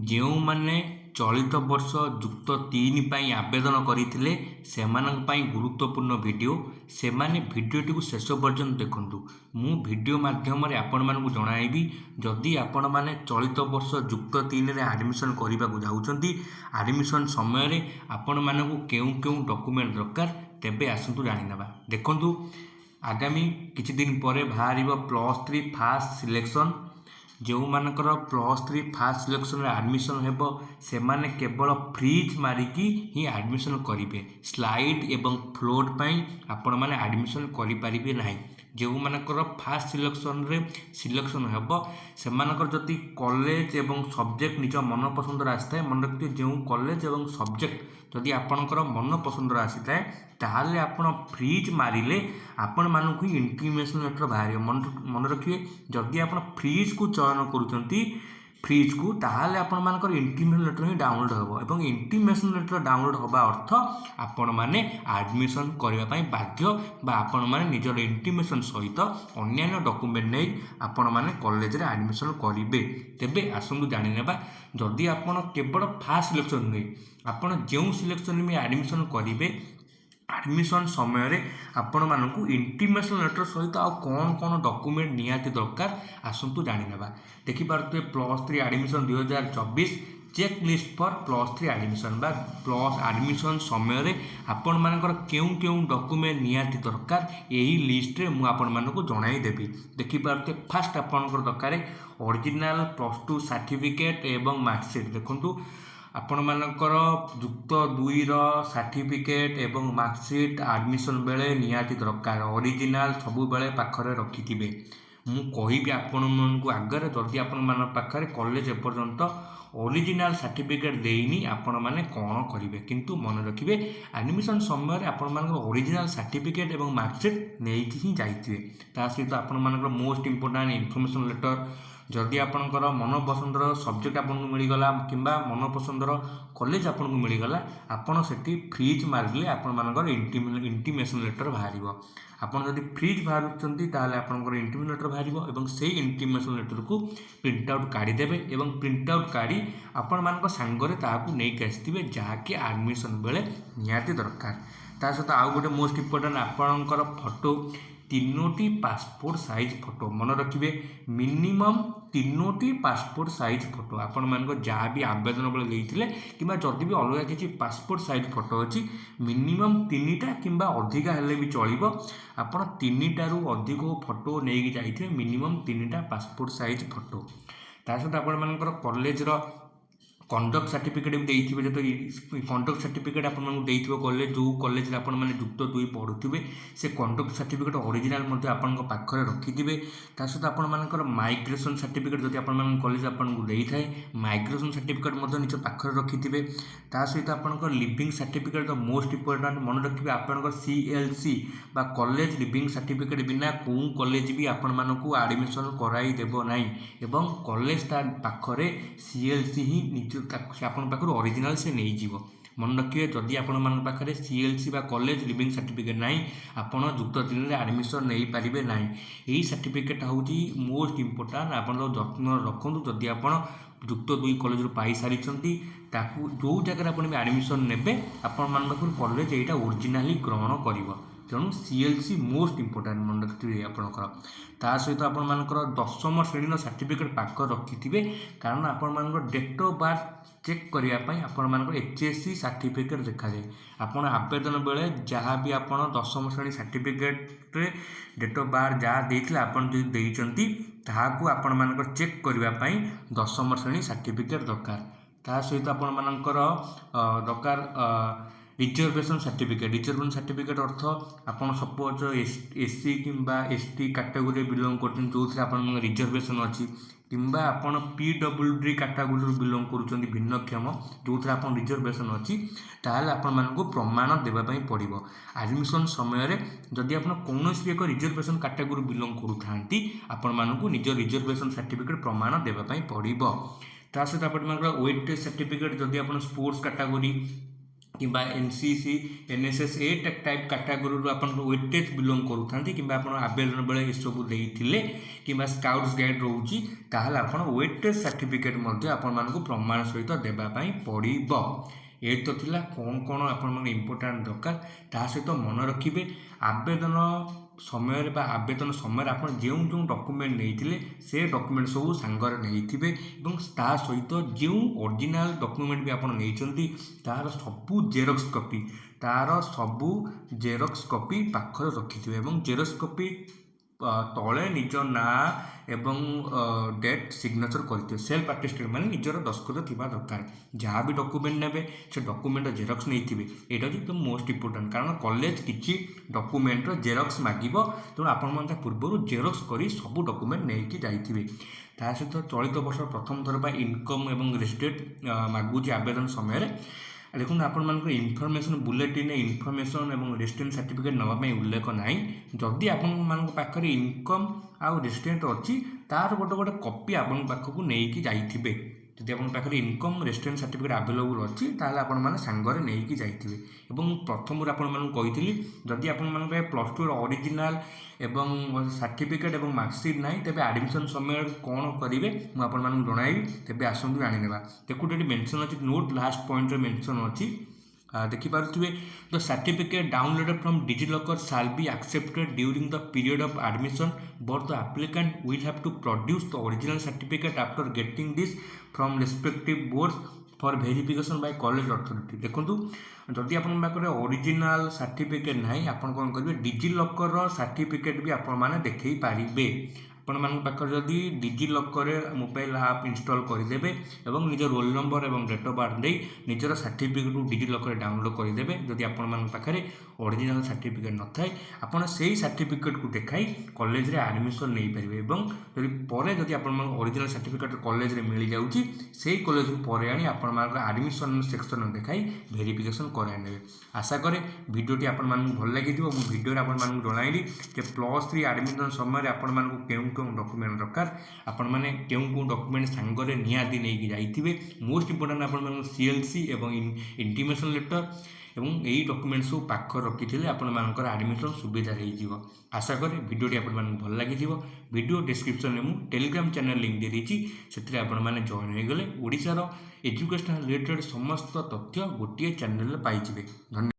ଯେଉଁମାନେ ଚଳିତ ବର୍ଷ ଯୁକ୍ତ 3 ପାଇଁ ଆବେଦନ କରିଥିଲେ ସେମାନଙ୍କ ପାଇଁ ଗୁରୁତ୍ୱପୂର୍ଣ୍ଣ ଭିଡ଼ିଓ। ସେମାନେ ଭିଡ଼ିଓଟିକୁ ଶେଷ ପର୍ଯ୍ୟନ୍ତ ଦେଖନ୍ତୁ। ମୁଁ ଭିଡ଼ିଓ ମାଧ୍ୟମରେ ଆପଣମାନଙ୍କୁ ଜଣାଇବି ଯଦି ଆପଣମାନେ ଚଳିତ ବର୍ଷ ଯୁକ୍ତ 3ରେ ଆଡ଼ମିସନ୍ କରିବାକୁ ଯାଉଛନ୍ତି, ଆଡ଼ମିସନ୍ ସମୟରେ ଆପଣମାନଙ୍କୁ କେଉଁ କେଉଁ ଡକୁମେଣ୍ଟ ଦରକାର, ତେବେ ଆସନ୍ତୁ ଜାଣିନେବା। ଦେଖନ୍ତୁ, ଆଗାମୀ କିଛି ଦିନ ପରେ ବାହାରିବ +3 ଫାର୍ଷ୍ଟ ସିଲେକ୍ସନ୍। ଯେଉଁମାନଙ୍କର +3 ଫାର୍ଷ୍ଟ ସିଲେକ୍ସନରେ ଆଡ଼ମିସନ୍ ହେବ ସେମାନେ କେବଳ ଫ୍ରିଜ୍ ମାରିକି ହିଁ ଆଡ଼ମିସନ୍ କରିବେ। ସ୍ଲାଇଡ୍ ଏବଂ ଫ୍ଲୋଟ୍ ପାଇଁ ଆପଣମାନେ ଆଡ଼ମିସନ୍ କରିପାରିବେ ନାହିଁ। ଯେଉଁମାନଙ୍କର ଫାର୍ଷ୍ଟ ସିଲେକ୍ସନ୍ ହେବ ସେମାନଙ୍କର ଯଦି କଲେଜ ଏବଂ ସବଜେକ୍ଟ ନିଜ ମନ ପସନ୍ଦର ଆସିଥାଏ, ମନେ ରଖିଥିବେ ଯେଉଁ କଲେଜ ଏବଂ ସବଜେକ୍ଟ ଯଦି ଆପଣଙ୍କର ମନ ପସନ୍ଦର ଆସିଥାଏ ତାହେଲେ ଆପଣ ଫ୍ରିଜ୍ ମାରିଲେ ଆପଣମାନଙ୍କୁ ହିଁ ଇଣ୍ଟିମେସନ୍ ଲେଟର୍ ବାହାରିବ। ମନେ ରଖିବେ, ଯଦି ଆପଣ ଫ୍ରିଜ୍କୁ ଚୟନ କରୁଛନ୍ତି ତାହେଲେ ଆପଣମାନଙ୍କର ଇଣ୍ଟିମେସନ୍ ଲେଟର୍ ହିଁ ଡାଉନଲୋଡ଼ ହେବ ଏବଂ ଇଣ୍ଟିମେସନ୍ ଲେଟର୍ ଡାଉନଲୋଡ଼ ହେବା ଅର୍ଥ ଆପଣମାନେ ଆଡ଼ମିସନ୍ କରିବା ପାଇଁ ବାଧ୍ୟ ବା ଆପଣମାନେ ନିଜର ଇଣ୍ଟିମେସନ୍ ସହିତ ଅନ୍ୟାନ୍ୟ ଡକୁମେଣ୍ଟ ନେଇ ଆପଣମାନେ କଲେଜରେ ଆଡ଼ମିସନ୍ କରିବେ। ତେବେ ଆସନ୍ତୁ ଜାଣିନେବା, ଯଦି ଆପଣ କେବଳ ଫାର୍ଷ୍ଟ ସିଲେକ୍ସନ୍ ନୁହେଁ, ଆପଣ ଯେଉଁ ସିଲେକ୍ସନ୍ ବି ଆଡ଼ମିସନ୍ କରିବେ, ଆଡ଼ମିସନ୍ ସମୟରେ ଆପଣମାନଙ୍କୁ ଇଣ୍ଟିମେସନ୍ ଲେଟର୍ ସହିତ ଆଉ କ'ଣ ଡକୁମେଣ୍ଟ ନିହାତି ଦରକାର ଆସନ୍ତୁ ଜାଣିନେବା। ଦେଖିପାରୁଥିବେ +3 admission 2024 check list for +3 admission ବା ଆଡ଼ମିସନ୍ ସମୟରେ ଆପଣମାନଙ୍କର କେଉଁ କେଉଁ ଡକୁମେଣ୍ଟ ନିହାତି ଦରକାର ଏହି ଲିଷ୍ଟରେ ମୁଁ ଆପଣମାନଙ୍କୁ ଜଣାଇଦେବି। ଦେଖିପାରୁଥିବେ ଫାର୍ଷ୍ଟ ଆପଣଙ୍କର ଦରକାର ଅରିଜିନାଲ୍ +2 ସାର୍ଟିଫିକେଟ୍ ଏବଂ ମାର୍କସିଟ୍। ଦେଖନ୍ତୁ, ଆପଣମାନଙ୍କର ଯୁକ୍ତ 2ର ସାର୍ଟିଫିକେଟ୍ ଏବଂ ମାର୍କସିଟ୍ ଆଡ଼ମିସନ୍ ବେଳେ ନିହାତି ଦରକାର। ଅରିଜିନାଲ୍ ସବୁବେଳେ ପାଖରେ ରଖିଥିବେ। ମୁଁ କହିବି ଆପଣମାନଙ୍କୁ ଆଗରେ, ଯଦି ଆପଣମାନଙ୍କ ପାଖରେ କଲେଜ ଏପର୍ଯ୍ୟନ୍ତ ଅରିଜିନାଲ୍ ସାର୍ଟିଫିକେଟ୍ ଦେଇନି ଆପଣମାନେ କ'ଣ କରିବେ, କିନ୍ତୁ ମନେ ରଖିବେ ଆଡ଼ମିସନ୍ ସମୟରେ ଆପଣମାନଙ୍କର ଅରିଜିନାଲ୍ ସାର୍ଟିଫିକେଟ୍ ଏବଂ ମାର୍କସିଟ୍ ନେଇକି ହିଁ ଯାଇଥିବେ। ତା ସହିତ ଆପଣମାନଙ୍କର ମୋଷ୍ଟ ଇମ୍ପୋର୍ଟାଣ୍ଟ ଇନଫର୍ମେସନ୍ ଲେଟର୍, ଯଦି ଆପଣଙ୍କର ମନପସନ୍ଦର ସବଜେକ୍ଟ ଆପଣଙ୍କୁ ମିଳିଗଲା କିମ୍ବା ମନପସନ୍ଦର କଲେଜ ଆପଣଙ୍କୁ ମିଳିଗଲା, ଆପଣ ସେଠି ଫ୍ରିଜ୍ ମାରିଲେ ଆପଣମାନଙ୍କର ଇଣ୍ଟିମେସନ୍ ଲେଟର୍ ବାହାରିବ। ଆପଣ ଯଦି ଫ୍ରିଜ୍ ବାହାରୁଛନ୍ତି ତାହେଲେ ଆପଣଙ୍କର ଇଣ୍ଟିମେସନ୍ ଲେଟର୍ ବାହାରିବ ଏବଂ ସେଇ ଇଣ୍ଟିମେସନ୍ ଲେଟର୍କୁ ପ୍ରିଣ୍ଟ ଆଉଟ୍ କାଢ଼ିଦେବେ ଏବଂ ପ୍ରିଣ୍ଟ ଆଉଟ୍ କାଢ଼ି ଆପଣମାନଙ୍କ ସାଙ୍ଗରେ ତାହାକୁ ନେଇକି ଆସିଥିବେ, ଯାହାକି ଆଡ଼ମିସନ୍ ବେଳେ ନିହାତି ଦରକାର। ତା ସହିତ ଆଉ ଗୋଟେ ମୋଷ୍ଟ ଇମ୍ପୋର୍ଟାଣ୍ଟ ଆପଣଙ୍କର ଫଟୋ, 3ଟି ପାସପୋର୍ଟ ସାଇଜ୍ ଫଟୋ। ମନେ ରଖିବେ, ମିନିମମ୍ 3ଟି ପାସପୋର୍ଟ ସାଇଜ୍ ଫଟୋ ଆପଣମାନଙ୍କ ଯାହା ବି ଆବେଦନ ବେଳେ ଦେଇଥିଲେ କିମ୍ବା ଯଦି ବି ଅଲଗା କିଛି ପାସପୋର୍ଟ ସାଇଜ୍ ଫଟୋ ଅଛି, ମିନିମମ୍ 3ଟା କିମ୍ବା ଅଧିକା ହେଲେ ବି ଚଳିବ। ଆପଣ 3ଟାରୁ ଅଧିକ ଫଟୋ ନେଇକି ଯାଇଥିବେ, ମିନିମମ୍ 3ଟା ପାସପୋର୍ଟ ସାଇଜ୍ ଫଟୋ। ତା ସହିତ ଆପଣମାନଙ୍କର କଲେଜର କଣ୍ଡକ୍ଟ ସାର୍ଟିଫିକେଟ୍ ବି ଦେଇଥିବେ। ଯଦି କଣ୍ଡକ୍ଟ ସାର୍ଟିଫିକେଟ୍ ଆପଣମାନଙ୍କୁ ଦେଇଥିବ କଲେଜ, ଯେଉଁ କଲେଜରେ ଆପଣମାନେ ଯୁକ୍ତ 2 ପଢ଼ୁଥିବେ, ସେ କଣ୍ଡକ୍ଟ ସାର୍ଟିଫିକେଟ୍ ଅରିଜିନାଲ୍ ମଧ୍ୟ ଆପଣଙ୍କ ପାଖରେ ରଖିଥିବେ। ତା ସହିତ ଆପଣମାନଙ୍କର ମାଇଗ୍ରେସନ୍ ସାର୍ଟିଫିକେଟ୍ ଯଦି ଆପଣମାନଙ୍କ କଲେଜ ଆପଣଙ୍କୁ ଦେଇଥାଏ, ମାଇଗ୍ରେସନ୍ ସାର୍ଟିଫିକେଟ୍ ମଧ୍ୟ ନିଜ ପାଖରେ ରଖିଥିବେ। ତା ସହିତ ଆପଣଙ୍କର ଲିଭିଂ ସାର୍ଟିଫିକେଟ୍ ମୋଷ୍ଟ ଇମ୍ପୋର୍ଟାଣ୍ଟ, ମନେ ରଖିବେ ଆପଣଙ୍କର CLC ବା କଲେଜ ଲିଭିଂ ସାର୍ଟିଫିକେଟ୍ ବିନା କେଉଁ କଲେଜ ବି ଆପଣମାନଙ୍କୁ ଆଡ଼ମିସନ୍ କରାଇ ଦେବ ନାହିଁ ଏବଂ କଲେଜ ତା ପାଖରେ CLC ହିଁ ଆପଣଙ୍କ ପାଖରୁ ଅରିଜିନାଲ୍ ସେ ନେଇଯିବ। ମନେ ରଖିବେ, ଯଦି ଆପଣମାନଙ୍କ ପାଖରେ CLC ବା କଲେଜ ଲିଭିଂ ସାର୍ଟିଫିକେଟ୍ ନାହିଁ, ଆପଣ ଯୁକ୍ତ 3ରେ ଆଡ଼ମିସନ୍ ନେଇପାରିବେ ନାହିଁ। ଏହି ସାର୍ଟିଫିକେଟ୍ ହେଉଛି ମୋଷ୍ଟ ଇମ୍ପୋର୍ଟାଣ୍ଟ, ଆପଣ ଯତ୍ନ ରଖନ୍ତୁ। ଯଦି ଆପଣ ଯୁକ୍ତ 2 କଲେଜରୁ ପାଇସାରିଛନ୍ତି, ତାକୁ ଯେଉଁ ଜାଗାରେ ଆପଣ ବି ଆଡ଼ମିସନ୍ ନେବେ ଆପଣମାନଙ୍କ ପାଖରୁ କଲେଜ ଏଇଟା ଅରିଜିନାଲି ଗ୍ରହଣ କରିବ। ତେଣୁ CLC ମୋଷ୍ଟ ଇମ୍ପୋର୍ଟାଣ୍ଟ ମନେ ରଖିଥିବେ ଆପଣଙ୍କର। ତା ସହିତ ଆପଣମାନଙ୍କର 10ମ ଶ୍ରେଣୀର ସାର୍ଟିଫିକେଟ୍ ପାଖରେ ରଖିଥିବେ, କାରଣ ଆପଣମାନଙ୍କର ଡେଟ୍ ଅଫ୍ ବାର୍ଥ ଚେକ୍ କରିବା ପାଇଁ ଆପଣମାନଙ୍କର HSC ସାର୍ଟିଫିକେଟ୍ ଦେଖାଯାଏ। ଆପଣ ଆବେଦନ ବେଳେ ଯାହା ବି ଆପଣ 10ମ ଶ୍ରେଣୀ ସାର୍ଟିଫିକେଟ୍ରେ ଡେଟ୍ ଅଫ୍ ବାର୍ଥ ଯାହା ଦେଇଥିଲେ ଆପଣ ଯଦି ଦେଇଛନ୍ତି, ତାହାକୁ ଆପଣମାନଙ୍କର ଚେକ୍ କରିବା ପାଇଁ 10ମ ଶ୍ରେଣୀ ସାର୍ଟିଫିକେଟ୍ ଦରକାର। ତା ସହିତ ଆପଣମାନଙ୍କର ଦରକାର ରିଜର୍ଭେସନ୍ ସାର୍ଟିଫିକେଟ୍। ରିଜର୍ଭେସନ୍ ସାର୍ଟିଫିକେଟ୍ ଅର୍ଥ ଆପଣ ସପୋଜ୍ SC କିମ୍ବା ST କାଟାଗୋରୀରେ ବିଲଙ୍ଗ କରୁଛନ୍ତି, ଯେଉଁଥିରେ ଆପଣଙ୍କର ରିଜର୍ଭେସନ୍ ଅଛି, କିମ୍ବା ଆପଣ PWD କାଟାଗୋରୀରୁ ବିଲଙ୍ଗ କରୁଛନ୍ତି, ଭିନ୍ନକ୍ଷମ, ଯେଉଁଥିରେ ଆପଣ ରିଜର୍ଭେସନ୍ ଅଛି, ତାହେଲେ ଆପଣମାନଙ୍କୁ ପ୍ରମାଣ ଦେବା ପାଇଁ ପଡ଼ିବ। ଆଡ଼ମିସନ୍ ସମୟରେ ଯଦି ଆପଣ କୌଣସି ଏକ ରିଜର୍ଭେସନ୍ କାଟାଗୋରୀ ବିଲଙ୍ଗ କରୁଥାନ୍ତି, ଆପଣମାନଙ୍କୁ ନିଜ ରିଜର୍ଭେସନ୍ ସାର୍ଟିଫିକେଟ୍ ପ୍ରମାଣ ଦେବା ପାଇଁ ପଡ଼ିବ। ତା ସହିତ ଆପଣମାନଙ୍କର ୱେଟେଜ୍ ସାର୍ଟିଫିକେଟ୍, ଯଦି ଆପଣ ସ୍ପୋର୍ଟସ୍ କାଟାଗୋରୀ किंबा एनसीसी एनएसएस ए टाइप कैटेगरी आप वेटेज बिलोंग करूँ कि आवेदन बेले ये सब देते कि स्काउट्स गाइड रोचे ताहले आप वेटेज सर्टिफिकेट आपको प्रमाण सहित देवाई पड़ो। ये तो थिला कौन कौन आप इम्पोर्टाट दरकार ता सहित मन रखिए आवेदन समय आवेदन समय आप जो जो डॉक्यूमेंट नहीं से डॉक्यूमेंट सब सांगर नहीं ता सहित जो ओरिजिनल डॉक्यूमेंट भी आपड़ नहीं तार सबू जेरक्स कॉपी तार सबू जेरक्स कॉपी पाखर रखिथे जेरक्स कॉपी तले निज ना एवं डेट सिग्नेचर करते सेल्फ अटेस्टेड माने निजर दस्खत थिबा दरकार जहाँ भी डॉक्यूमेंट नेबे से डॉक्यूमेंट जेरक्स नहीं थे यहाँ हूँ मोस्ट इम्पोर्टेंट कारण कॉलेज किसी डॉक्यूमेंट जेरक्स मागिब तेणु आपण पूर्व जेरक्स कर सब डॉक्यूमेंट नहीं जाइए ता सहित चलित वर्ष प्रथम थर इनकम एवं रेजिडेंट मागुची आवेदन समय देखो आपण इनफर्मेशन बुलेटिन इनफर्मेशन और रेजिडेंट सर्टिफिकेट नापी उल्लेख ना जदि आपण इनकम आउ रेजिडेंट अच्छी तार गोटे गोटे कॉपी आपण पाखक नहीं जाइए जदि आप इनकम रेजिडेंट सर्टिफिकेट आवेलेबल अच्छी ताहले आपण माने सांगरे नहीं जाइए प्रथम आपड़ी जदि आपण प्लस टू ओरिजिनल एवं सर्टिफिकेट और मार्कसीट ना तेज एडमिशन समय कौन करेंगे मुझे जनइबी तेज आसतु जाणीने देखो ये मेंशन अच्छी नोट लास्ट पॉइंट मेंशन अच्छी देखिपे the certificate downloaded from DigiLocker shall be accepted during the period of admission but the applicant will have to produce the original certificate after getting this from respective boards for verification by college authority. देखो जदि आपण पाखे original certificate ना आप कौन करेंगे DigiLocker certificate भी आपण मैंने देखई पारे आपण पाखे जदि डिजिलॉकर मोबाइल आप इंस्टॉल करदे और निज रोल नंबर और डेट ऑफ बर्थ दे निजर सर्टिफिकेट डिजिलॉकर डाउनलोड करदे जदि आपण पाखे ओरिजिनल सर्टिफिकेट न थाए आपड़ से सर्टिफिकेट को देखाई कॉलेज रे एडमिशन नहीं पारे जदि पर जदि आप ओरिजिनल सर्टिफिकेट कॉलेज रे मिल जाऊँगी से कॉलेज पर आनी आपण एडमिशन सेक्शन देखाई वेरिफिकेशन कराने आशा करे भिडियोटी आपण भल लगी भिडियो आपण जनइली कि +3 एडमिशन समय आपण केउं केउं डॉक्यूमेंट दरकार आपण मैंने केउं केउं डॉक्यूमेंट सांगरे निहाती नहीं जाइए मोस्ट इम्पोर्टेंट आपण सीएलसी एवं इंटीमेशन लेटर एवं यही डॉक्यूमेंट सब पाख रखी आपर एडमिशन सुविधा हो आशा करें भिडियोटी आपण भल लगी वीडियो डिस्क्रिप्शन में मुझे टेलीग्राम चैनल लिंक दे रही से आपने जॉइन हो गले ओडिशार एजुकेशनल रिलेटेड समस्त तथ्य गोटे चैनल पाइबे। धन्यवाद।